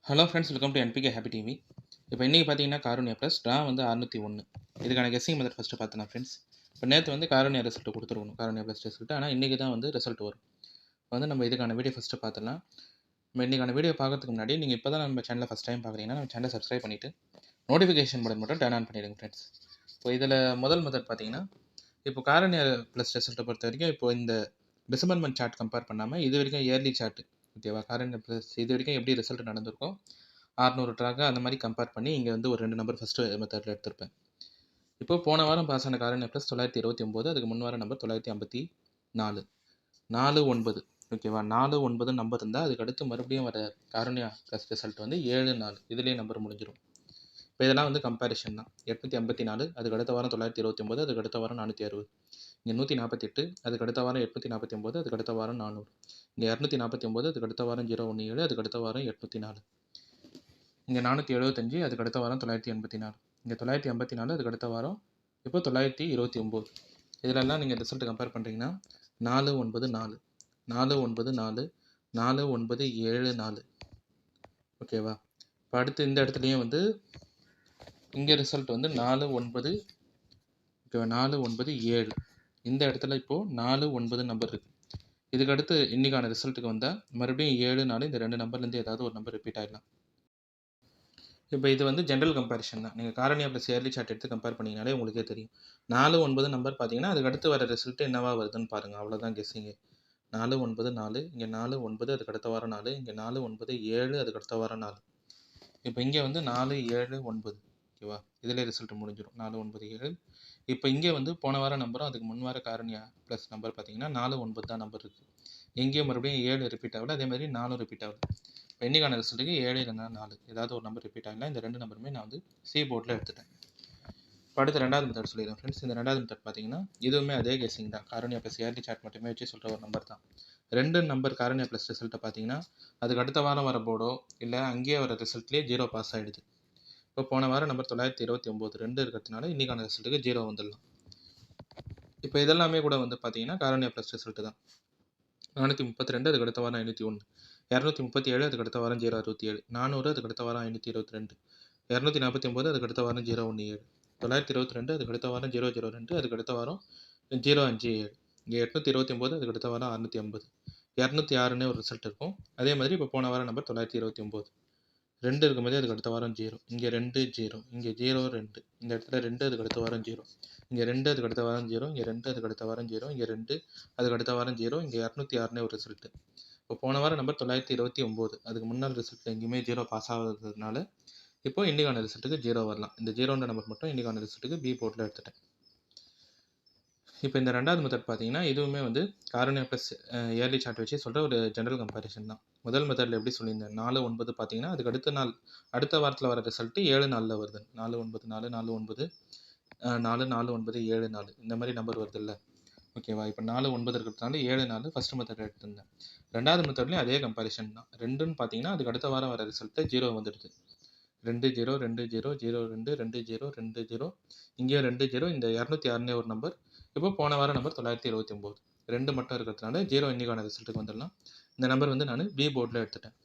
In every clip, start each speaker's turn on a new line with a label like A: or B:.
A: Hello friends, welcome to NPK happy TV. இப்போ இன்றைக்கி பார்த்தீங்கன்னா காருண்யா ப்ளஸ் ட்ரா வந்து 601. இதுக்கான கெஸ்ஸிங் மெத்தட் ஃபஸ்ட்டு பார்த்தேன் ஃப்ரெண்ட்ஸ். இப்போ நேற்று வந்து காருண்யா ரிசல்ட் கொடுத்துருக்கணும், காருண்யா ப்ளஸ் ரிசல்ட். ஆனால் இன்றைக்கி தான் வந்து ரிசல்ட் வரும். இப்போ வந்து நம்ம இதுக்கான வீடியோ ஃபஸ்ட்டு பார்த்துலாம். நம்ம இன்றைக்கான வீடியோ பார்க்கறதுக்கு முன்னாடி நீங்கள் இப்போ தான் நம்ம சேனலை ஃபஸ்ட் டைம் பார்க்குறீங்கன்னா நம்ம சேனலை சப்ஸ்கிரைப் பண்ணிவிட்டு நோட்டிஃபிகேஷன் பட்டன் மட்டும் டர்ன் ஆன் பண்ணிடுங்க ஃப்ரெண்ட்ஸ். இப்போ இதில் முதல் மெத்தட் பார்த்தீங்கன்னா, இப்போ காருண்யா ப்ளஸ் ரிசல்ட்டை பொறுத்த வரைக்கும் இப்போ இந்த டிசம்பர் மந்த் சார்ட் கம்பேர் பண்ணாமல் இது வரைக்கும் இயர்லி சார்ட், ஓகேவா, காருண்யா ப்ளஸ் இது வரைக்கும் எப்படி ரிசல்ட் நடந்திருக்கும் 600 ட்ராக் அந்த மாதிரி கம்பேர் பண்ணி இங்கே வந்து ஒரு 2 நம்பர் ஃபஸ்ட்டு மெத்தடில் எடுத்திருப்பேன். இப்போ போன வாரம் பாஸ் ஆன காரண்யா ப்ளஸ் 929, அதுக்கு முன் வாரம் நம்பர் 954, 49, ஓகேவா. 49 நம்பர் இருந்தால் அதுக்கு அடுத்து மறுபடியும் வர காரண்யா ப்ளஸ் ரிசல்ட் வந்து 74, இதுலேயே நம்பர் முடிஞ்சிடும். இப்போ இதெல்லாம் வந்து கம்பேரிஷன் தான். 854, அதுக்கு அடுத்த வாரம் 929, அதுக்கு அடுத்த வாரம் 460, இங்கே 148, அதுக்கு அடுத்த வாரம் 849, அதுக்கு அடுத்த வாரம் 400, இங்கே 249, அதுக்கு அடுத்த வாரம் 017, அதுக்கு அடுத்த வாரம் 804, இங்கே 475, அதுக்கு அடுத்த வாரம் 984, இங்கே 954, அதுக்கு அடுத்த வாரம் இப்போ 929. இதிலெல்லாம் நீங்கள் ரிசல்ட் கம்பேர் பண்ணுறீங்கன்னா 494, 494, 4974, ஓகேவா. இப்போ அடுத்து இந்த இடத்துலையும் வந்து இங்கே ரிசல்ட் வந்து 49, ஓகேவா, 497. இந்த இடத்துல இப்போது 49 நம்பர் இருக்குது. இதுக்கு அடுத்து இன்றைக்கான ரிசல்ட்டுக்கு வந்தால் மறுபடியும் 74, இந்த 2 நம்பர்லேருந்து ஏதாவது ஒரு நம்பர் ரிப்பீட் ஆகிடலாம். இப்போ இது வந்து ஜென்ரல் கம்பேரிஷன் தான். நீங்கள் காரண்யா ப்ளஸ் இயர்லி சார்ட் எடுத்து கம்பேர் பண்ணிங்கனாலே உங்களுக்கே தெரியும். 49 நம்பர் பார்த்தீங்கன்னா அதுக்கு அடுத்து வர ரிசல்ட் என்னவா வருதுன்னு பாருங்கள், அவ்வளோதான் கெஸ்ஸிங்கு. 494, இங்கே 49, அதுக்கு அடுத்த வாரம் 4, இங்கே 497, அதுக்கு அடுத்த வாரம் 4. இப்போ இங்கே வந்து 479, ஓகேவா, இதிலே ரிசல்ட் முடிஞ்சிடும் 497. இப்போ இங்கே வந்து போன வாரம் நம்பரும் அதுக்கு முன் வார காரண்யா ப்ளஸ் நம்பர் பார்த்தீங்கன்னா 49 தான் நம்பர் இருக்குது. எங்கேயும் மறுபடியும் 7 ரிப்பீட் ஆகல, அதே மாதிரி 4 ரிப்பீட் ஆகுது. இப்போ இன்றைக்கான ரிசல்ட்டுக்கு 7 இல்லைனா 4 ஏதாவது ஒரு நம்பர் ரிப்பீட் ஆகலாம். இந்த 2 நம்பருமே நான் வந்து சி போர்டில் எடுத்துட்டேன். இப்போ அடுத்த ரெண்டாவது மெத்தட் சொல்லிடுறேன் ஃப்ரெண்ட்ஸ். இந்த ரெண்டாவது மெத்தட் பார்த்தீங்கன்னா இதுவுமே அதே கெஸ்ஸிங் தான். காரண்யா ப்ளஸ் இயர்லி சார்ட் மட்டுமே வச்சு சொல்கிற ஒரு நம்பர் தான். 2 நம்பர் காரண்யா ப்ளஸ் ரிசல்ட்டை பார்த்தீங்கன்னா அதுக்கு அடுத்த வாரம் வர போர்டோ இல்லை அங்கேயே வர ரிசல்ட்லேயே 0 பாஸ் ஆகிடுது. இப்போ போன வாரம் நம்பர் 929 2 இருக்கிறதுனால இன்றைக்கான ரிசல்ட்டுக்கு 0 வந்துடலாம். இப்போ இதெல்லாமே கூட வந்து பார்த்தீங்கன்னா காரண்யா ப்ளஸ் ரிசல்ட்டு தான். 432, அதுக்கு அடுத்த வாரம் 501, 237, அதுக்கு அடுத்த வாரம் 067, 400, அதுக்கு அடுத்த வாரம் 522, 249, அதுக்கு அடுத்த வாரம் 017, 922, அதுக்கு அடுத்த வாரம் 002, அதுக்கு அடுத்த வாரம் 057, இங்கே 829, அதுக்கு அடுத்த வாரம் 650, 206ன்னு ஒரு ரிசல்ட் இருக்கும். அதே மாதிரி இப்போ போன வாரம் நம்பர் 929, 2 இருக்கும்போது அதுக்கு அடுத்த வாரம் 0, இங்கே 2 0, இங்கே 0 2, இந்த இடத்துல 2, அதுக்கு அடுத்த வாரம் 0, இங்கே 2, அதுக்கு அடுத்த வாரம் 0, இங்கே 2, அதுக்கு அடுத்த வாரம் 0, இங்கே 2, அதுக்கு அடுத்த வாரம் 0, இங்கே 206ன்னு ஒரு ரிசல்ட்டு. இப்போ போன வாரம் நம்பர் 929, அதுக்கு முன்னாள் ரிசல்ட்டில் எங்கேயுமே 0 பாஸ் ஆகாததுனால இப்போ இன்றைக்கான ரிசல்ட்டுக்கு 0 வரலாம். இந்த 0ன்ற நம்பர் மட்டும் இன்றைக்கான ரிசல்ட்டுக்கு பி போர்ட்டில் எடுத்துட்டேன். இப்போ இந்த ரெண்டாவது மெத்தட் பார்த்தீங்கன்னா இதுவுமே வந்து காரண்யா ப்ளஸ் இயர்லி சார்ட் வச்சு சொல்கிற ஒரு ஜென்ரல் கம்பேரிஷன் தான். முதல் மெத்தடில் எப்படி சொல்லியிருந்தேன், 4-9 பார்த்தீங்கன்னா அதுக்கு அடுத்த நாள் அடுத்த வாரத்தில் வர ரிசல்ட்டு 7 நாளில் வருது. 4-9, 4-4-9, 4-4-9, 7-4 இந்த மாதிரி நம்பர் வருது இல்லை, ஓகேவா. இப்போ 4-9 இருக்கிறதுனால 7 நாள் ஃபஸ்ட் மெத்தட் எடுத்திருந்தேன். ரெண்டாவது மெத்தட்லேயும் அதே கம்பேரிஷன் தான். 2ன்னு பார்த்தீங்கன்னா அதுக்கு அடுத்த வாரம் வர ரிசல்ட்டு 0 வந்துடுது. 2-0, 2-0, 0-2, 2-0, 2-0, இங்கேயும் 2-0, இந்த 206ன்னே ஒரு நம்பர். இப்போ போன வாரம் நம்பர் 929, 2 மட்டும் இருக்கிறதுனால 0 இன்றைக்கான ரிசல்ட்டுக்கு வந்துடலாம். இந்த நம்பர் வந்து நான் பி போர்டில் எடுத்துட்டேன்.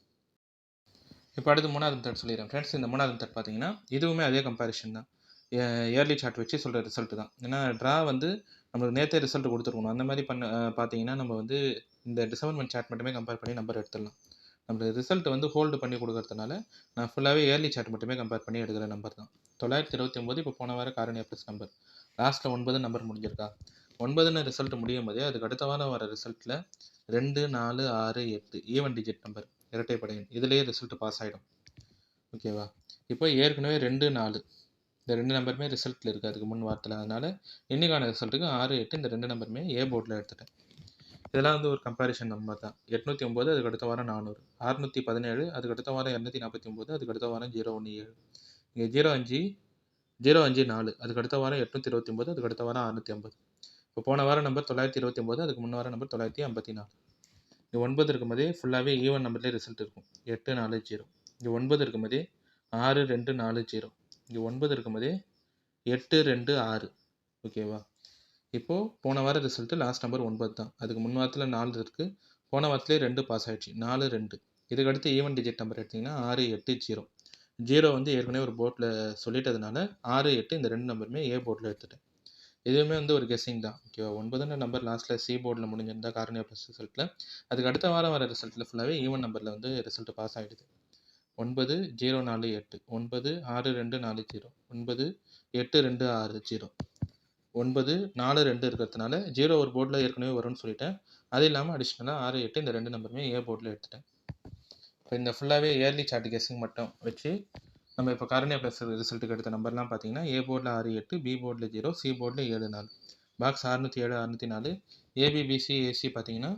A: இப்போ அடுத்து மூணாவது மெத்தட் சொல்லிடுறேன் ஃப்ரெண்ட்ஸ். இந்த மூணாவது மெத்தட் பார்த்தீங்கன்னா இதுவுமே அதே கம்பேரிஷன் தான். இயர்லி சார்ட் வச்சு சொல்கிற ரிசல்ட்டு தான். ஏன்னா ட்ரா வந்து நம்மளுக்கு நேற்றே ரிசல்ட் கொடுத்துருக்கணும். அந்த மாதிரி பார்த்தீங்கன்னா நம்ம வந்து இந்த டிசம்பர் மந்த் சார்ட் மட்டுமே கம்பேர் பண்ணி நம்பர் எடுத்துடலாம். நம்மளுக்கு ரிசல்ட் வந்து ஹோல்டு பண்ணி கொடுக்கறதுனால நான் ஃபுல்லாகவே இயர்லி சார்ட் மட்டுமே கம்பேர் பண்ணி எடுக்கிற நம்பர் தான். 929 இப்போ போன வாரம் காரண்யா ப்ளஸ் நம்பர். லாஸ்ட்டில் 9 நம்பர் முடிஞ்சிருக்கா. 9ன்னு ரிசல்ட் முடியும் போதே அதுக்கு அடுத்த வாரம் வர ரிசல்ட்டில் 2, 4, 6, 8 ஈவன் டிஜிட் நம்பர், இரட்டைப்படை எண், இதுலேயே ரிசல்ட் பாஸ் ஆகிடும், ஓகேவா. இப்போ ஏற்கனவே 2, 4 இந்த 2 நம்பருமே ரிசல்ட்டில் இருக்குது அதுக்கு முன் வாரத்தில். அதனால் இன்றைக்கான ரிசல்ட்டுக்கு 6, 8 இந்த 2 நம்பருமே ஏ போர்டில் எடுத்துட்டேன். இதெல்லாம் வந்து ஒரு கம்பேரிஷன் நம்பர் தான். 809, அதுக்கு அடுத்த வாரம் 400, 617, அதுக்கு அடுத்த வாரம் 249, அதுக்கு அடுத்த வாரம் 017, இங்கே 05, 054, அதுக்கு அடுத்த வாரம் 829, அதுக்கு அடுத்த வாரம் 650. இப்போ போன வாரம் நம்பர் 929, அதுக்கு முன்ன வாரம் நம்பர் 954. இங்கே 9 இருக்கும்போதே ஃபுல்லாகவே ஈவன் நம்பர்லேயே ரிசல்ட் இருக்கும். 840, இங்கே 9 இருக்கும்போதே 6240, இங்கே 9 இருக்கும்போதே 826, ஓகேவா. இப்போது போன வார ரிசல்ட்டு லாஸ்ட் நம்பர் 9 தான். அதுக்கு முன் வாரத்தில் 4 இருக்குது. போன வாரத்துலேயே 2 பாஸ் ஆகிடுச்சு, 4, 2. இதுக்கு அடுத்து ஈவன் டிஜிட் நம்பர் எடுத்திங்கன்னா 6, 8, 0. 0 வந்து ஏற்கனவே ஒரு போர்டில் சொல்லிட்டதுனால 6, 8 இந்த 2 நம்பருமே ஏ போர்டில் எடுத்துட்டேன். இதுவுமே வந்து ஒரு கெஸ்ஸிங் தான். ஓகேவா? 9ன்ற நம்பர் லாஸ்ட்டில் சி போர்டில் முடிஞ்சிருந்தா காரணியா ப்ளஸ் ரிசல்ட்டில், அதுக்கு அடுத்த வாரம் வர ரிசல்ட்டில் ஃபுல்லாகவே ஈவன் நம்பரில் வந்து ரிசல்ட் பாஸ் ஆகிடுது. 9, 0, 4, 8, 9, 6, 2, 4, 0, 9, 8, 2, 6, 0, 9, 4, 2 இருக்கிறதுனால 0 ஒரு போர்டில் ஏற்கனவே வரும்னு சொல்லிட்டேன். அது இல்லாமல் அடிஷ்னலாக 6, 8 இந்த 2 நம்பருமே ஏ போர்டில் எடுத்துட்டேன். இப்போ இந்த ஃபுல்லாகவே இயர்லி சார்ட் கெஸ்ஸிங் மட்டும் வச்சு நம்ம இப்போ காரணியா ப்ளஸ் ரிசல்ட்டுக்கு எடுத்த நம்பர்லாம் பார்த்தீங்கன்னா ஏ போர்டில் 6, 8, பி போர்டில் 0, சி போர்டில் 7, 4, பாக்ஸ் 607, 604, ஏபிபிசி ஏசி பார்த்தீங்கன்னா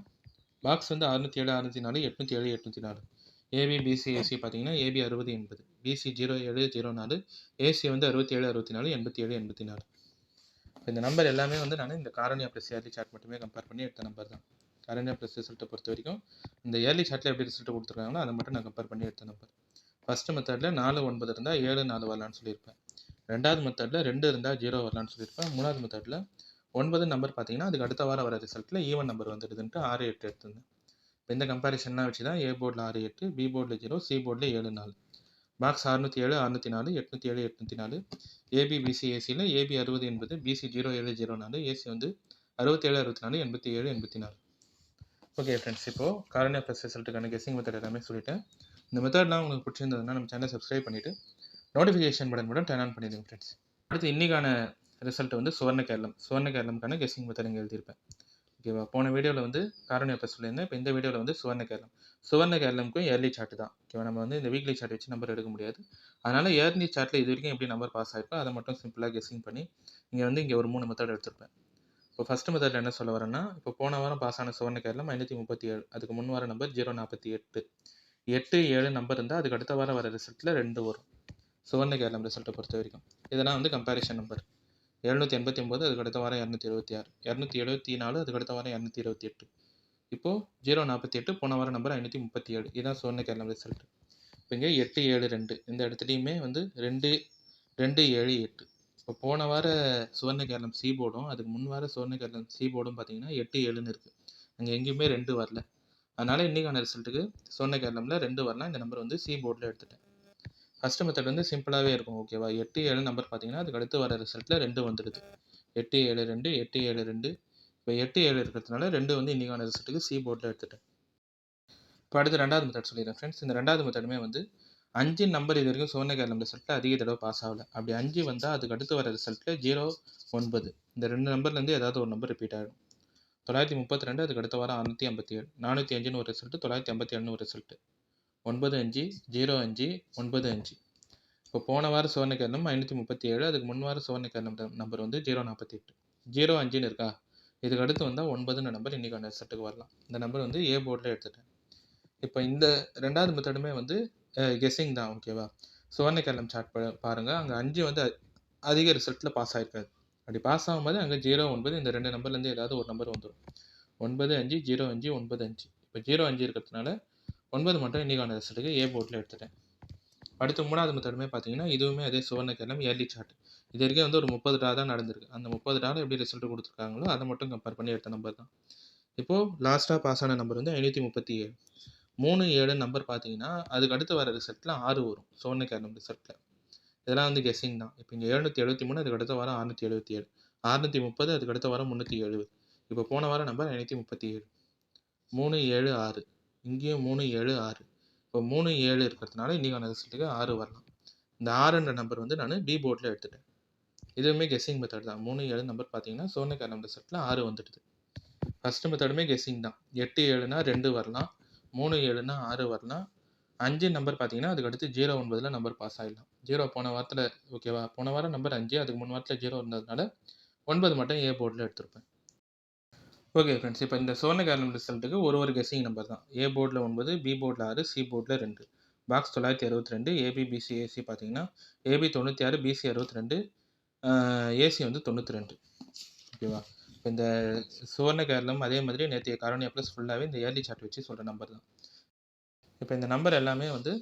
A: பாக்ஸ் வந்து 607, 604, 807, 804, ஏபிபிசி ஏசி பார்த்தீங்கன்னா ஏபி 60, 80, பிசி 07, 04, ஏசி வந்து 67, 64, 87, 84. இந்த நம்பர் எல்லாமே வந்து நான் இந்த காரணியா ப்ளஸ் இயர்லி சார்ட் மட்டுமே கம்பேர் பண்ணி எடுத்த நம்பர் தான். காரணியா ப்ளஸ் ரிசல்ட்டை பொறுத்த வரைக்கும் இந்த இயர்லி சார்ட்டில் எப்படி ரிசல்ட் கொடுத்துருக்காங்களோ அதை மட்டும் நான் கம்பேர் பண்ணி எடுத்த நம்பர். ஃபஸ்ட்டு மெத்தடில் 4, 9 இருந்தால் 7, 4 வரலான்னு சொல்லியிருப்பேன். ரெண்டாவது மெத்தடில் 2 இருந்தால் 0 வரலான்னு சொல்லியிருப்பேன். மூணாவது மெத்தடில் 9 நம்பர் பார்த்தீங்கன்னா அதுக்கு அடுத்த வாரம் வர ரிசல்ட்டில் ஈவன் நம்பர் வந்துடுதுன்ட்டு 6, 8 எடுத்திருந்தேன். இந்த கம்பேரிஷன்லாம் வச்சு தான் ஏ போர்டில் 6, 8, பி போர்டில் 0, சி போர்டில் 7, 4, பாக்ஸ் 607, 604, 807, 804, ஏபிபிசி ஏசியில் ஏபி 60, 80, பிசி 07, 04, ஏசி வந்து 67, 64, 87, 84. ஓகே ஃப்ரெண்ட்ஸ், இப்போது காரணியா ப்ளஸ் ரிசல்ட்டுக்கான கெஸ்ஸிங் மெத்தட் எல்லாமே சொல்லிட்டேன். இந்த மெத்தட்லாம் உங்களுக்கு பிடிச்சிருந்ததுன்னா நம்ம சேனலை சப்ஸ்கிரைப் பண்ணிவிட்டு நோட்டிஃபிகேஷன் பட்டன் மட்டும் டர்ன் ஆன் பண்ணிடுங்க ஃப்ரெண்ட்ஸ். அடுத்து இன்றைக்கான ரிசல்ட் வந்து சுவர்ண கேரளம்கான கெஸ்ஸிங் மெத்தட் இங்கே எழுதியிருப்பேன். ஓகேவா? போன வீடியோவில் வந்து காரணியா ப்ளஸ் சொல்லியிருந்தேன். இப்போ இந்த வீடியோவில் வந்து சுவர்ண கேரளம்க்கும் இயர்லி சார்ட் தான். ஓகேவா? நம்ம வந்து இந்த வீக்லி சார்ட் வச்சு நம்பர் எடுக்க முடியாது. அதனால் இயர்லி சார்ட்டில் இது வரைக்கும் எப்படி நம்பர் பாஸ் ஆகிருக்கோ அதை மட்டும் சிம்பிளாக கெஸ்ஸிங் பண்ணி இங்கே ஒரு 3 மெத்தட் எடுத்திருப்பேன். இப்போ ஃபஸ்ட்டு மெத்தட் என்ன சொல்ல வரேன்னா, இப்போ போன வாரம் பாஸ் ஆன சுவர்ண கேரளம் 537, அதுக்கு முன் வார நம்பர் 048, 8, 7 நம்பர் இருந்தால் அதுக்கு அடுத்த வாரம் வர ரிசல்ட்டில் 2 வரும் சுவர்ண கேரளம் ரிசல்ட்டை பொறுத்த வரைக்கும். இதெல்லாம் வந்து கம்பேரிஷன் நம்பர். 789 அதுக்கு அடுத்த வாரம் 276, 274 அதுக்கு அடுத்த வாரம் 228, இப்போது 048 போன வாரம் நம்பர் 537. இதுதான் சுவர்ண கேரளம் ரிசல்ட். இப்போ இங்கே 8, 7, 2 இந்த இடத்துலையுமே வந்து 2, 2, 7, 8. இப்போ போன வார சுவர்ண கேரளம் சி போர்டும் அதுக்கு முன் வார சுவர்ண கேரளம் சி போர்டும் பார்த்தீங்கன்னா 8, 7ன்னு இருக்குது. அங்கே எங்கேயுமே 2 வரல. அதனால் இன்றைக்கான ரிசல்ட்டுக்கு சுவர்ண கேரளமில் 2 வரலாம். இந்த நம்பர் வந்து சி போர்டில் எடுத்துட்டேன். ஃபஸ்ட்டு மெத்தட் வந்து சிம்பிளாகவே இருக்கும். ஓகேவா? 8, 7 நம்பர் பார்த்தீங்கன்னா அதுக்கு அடுத்து வர ரிசல்ட்டில் 2 வந்துடுது. 8, 7, 2, 8, 7, 2. இப்போ 8, 7 இருக்கிறதுனால 2 வந்து இன்றைக்கான ரிசல்ட்டுக்கு சி போர்டில் எடுத்துட்டேன். இப்போ அடுத்து ரெண்டாவது மெத்தட் சொல்லிடுறேன் ஃப்ரெண்ட்ஸ். இந்த ரெண்டாவது மெத்தடுமே வந்து 5 நம்பர் இது வரைக்கும் சுவர்ண கேரளம் ரிசல்ட்டில் அதிக தடவை பாஸ் ஆகலை. அப்படி 5 வந்தால் அதுக்கு அடுத்து வர ரிசல்ட்டில் 0, 9 இந்த 2 நம்பர்லேருந்து ஏதாவது ஒரு நம்பர் ரிப்பீட் ஆகிடும். 932 அதுக்கு அடுத்த வாரம் 657, 405ன்னு ஒரு ரிசல்ட்டு, 957ன்னு ஒரு ரிசல்ட்டு, 95, 05, 95. இப்போ போன வாரம் சுவர்ண கேரளம் 537, அதுக்கு முன் வாரம் சுவர்ண கேரளம் நம்பர் வந்து 048, 05ன்னு இருக்கா? இதுக்கு அடுத்து வந்தால் 9ன்ற நம்பர் இன்றைக்கான ரிசல்ட்டுக்கு வரலாம். இந்த நம்பர் வந்து ஏ போர்டில் எடுத்துட்டேன். இப்போ இந்த ரெண்டாவது மெத்தடுமே வந்து கெஸ்ஸிங் தான். ஓகேவா? சுவர்ண கேரளம் சார்ட் பாருங்கள். அங்கே 5 வந்து அதிக ரிசல்ட்டில் பாஸ் ஆகிருக்காது. அப்படி பாஸ் ஆகும்போது அங்கே 0, 9 இந்த 2 நம்பர்லேருந்து ஏதாவது ஒரு நம்பர் வந்துடும். 95, 05, 95. இப்போ 05 இருக்கிறதுனால 9 மட்டும் இன்றைக்கான ரிசல்ட்டுக்கு ஏ போர்டில் எடுத்துட்டேன். அடுத்து மூணாவது மெத்தடுமே பார்த்தீங்கன்னா இதுவுமே அதே சுவர்ண கேரளம் இயர்லி சார்ட். இது வரைக்கும் வந்து ஒரு 30 ட்ரா தான் நடந்திருக்கு. அந்த 30 ட்ராவில் எப்படி ரிசல்ட் கொடுத்துருக்காங்களோ அதை மட்டும் கம்பேர் பண்ணி எடுத்த நம்பர் தான். இப்போது லாஸ்ட்டாக பாஸ் ஆன நம்பர் வந்து 537. 3, 7 நம்பர் பார்த்தீங்கன்னா அதுக்கு அடுத்து வர ரிசல்ட்டில் 6 வரும் சுவர்ண கேரளம் ரிசல்ட்டில். இதெல்லாம் வந்து கெஸ்ஸிங் தான். இப்போ இங்கே 773 அதுக்கு அடுத்த வாரம் 677, 630 அதுக்கு அடுத்த வாரம் 370. இப்போ போன வாரம் நம்பர் 537. 3, 7, 6. இங்கேயும் 3, 7, 6. இப்போ 3, 7 இருக்கிறதுனால இன்றைக்கான ரிசல்ட்டுக்கு 6 வரலாம். இந்த 6ன்ற நம்பர் வந்து நான் பி போர்டில் எடுத்துட்டேன். இதுவுமே கெஸ்ஸிங் மெத்தட் தான். 3, 7 நம்பர் பார்த்தீங்கன்னா சுவர்ண கேரளம் ரிசல்ட்டில் 6 வந்துடுது. ஃபஸ்ட்டு மெத்தடுமே கெஸ்ஸிங் தான். 8, 7னா 2 வரலாம், 3, 7னா 6 வரலாம். 5 நம்பர் பார்த்தீங்கன்னா அதுக்கு அடுத்து 0, 9ல் நம்பர் பாஸ் ஆகிடலாம். 0 போன வாரத்தில் ஓகேவா? போன வாரம் நம்பர் 5, அதுக்கு முன் வாரத்தில் 0 இருந்ததுனால 9 மட்டும் ஏ போர்டில் எடுத்திருப்பேன். ஓகே ஃப்ரெண்ட்ஸ், இப்போ இந்த சுவர்ண கேரளம் ரிசல்ட்டுக்கு ஒரு கெஸ்ஸிங் நம்பர் தான். ஏ போர்டில் 9, பி போர்டில் 6, சி போர்டில் 2. பாக்ஸ் 962, ஏபி பிசி ஏசி பார்த்தீங்கன்னா ஏபி 96, பிசி 62, ஏசி வந்து 92. ஓகேவா? இப்போ இந்த சுவர்ண கேரளம் அதே மாதிரி நேற்றைய காரணியா ப்ளஸ் ஃபுல்லாகவே இந்த இயர்லி சார்ட் வச்சு சொல்கிற நம்பர் தான். இப்போ இந்த நம்பர் எல்லாமே வந்து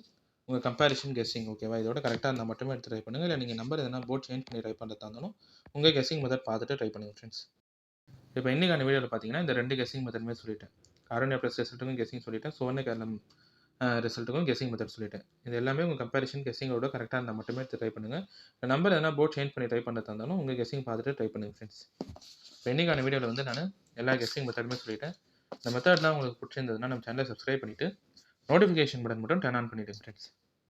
A: உங்கள் கம்பேரிஷன் கெஸ்ஸிங். ஓகேவா? இதோட கரெக்டாக இருந்தால் மட்டுமே எடுத்து ட்ரை பண்ணுங்கள். இல்லை நீங்கள் நம்பர் எதனா போர்ட் சேஞ்ச் பண்ணி ட்ரை பண்ணுறதா இருந்தாலும் உங்கள் கெஸ்ஸிங் மெத்தட் பார்த்துட்டு ட்ரை பண்ணுங்கள் ஃப்ரெண்ட்ஸ். இப்போ இன்றைக்கான வீடியோவில் பார்த்தீங்கன்னா இந்த 2 கெஸ்ஸிங் மெத்தடுமே சொல்லிட்டேன். காரணியா ப்ளஸ் ரிசல்ட்டுக்கும் கெஸ்ஸிங் சொல்லிட்டேன். சுவர்ண கேரளம் ரிசல்ட்டுக்கும் கெஸ்ஸிங் மெத்தட் சொல்லிட்டேன். இது எல்லாமே உங்கள் கம்பேரிஷன் கெஸ்ஸிங்கோட கரெக்டாக இருந்தால் மட்டுமே எடுத்து ட்ரை பண்ணுங்கள். நம்பர் எதனா போர்ட் சேஞ்ச் பண்ணி ட்ரை பண்ணுறதா இருந்தாலும் உங்கள் கெஸ்ஸிங் பார்த்துட்டு ட்ரை பண்ணுங்கள் ஃப்ரெண்ட்ஸ். இப்போ இன்றைக்கான வீடியோவில் வந்து நான் எல்லா கெஸ்ஸிங் மெத்தடுமே சொல்லிட்டேன். இந்த மெத்தட்லாம் உங்களுக்கு பிடிச்சிருந்ததுன்னா நம்ம சேனலை சப்ஸ்கிரைப் பண்ணிவிட்டு நோட்டிஃபிகேஷன் பட்டன் மட்டும் டர்ன் ஆன் பண்ணிவிடுங்க ஃப்ரெண்ட்ஸ்.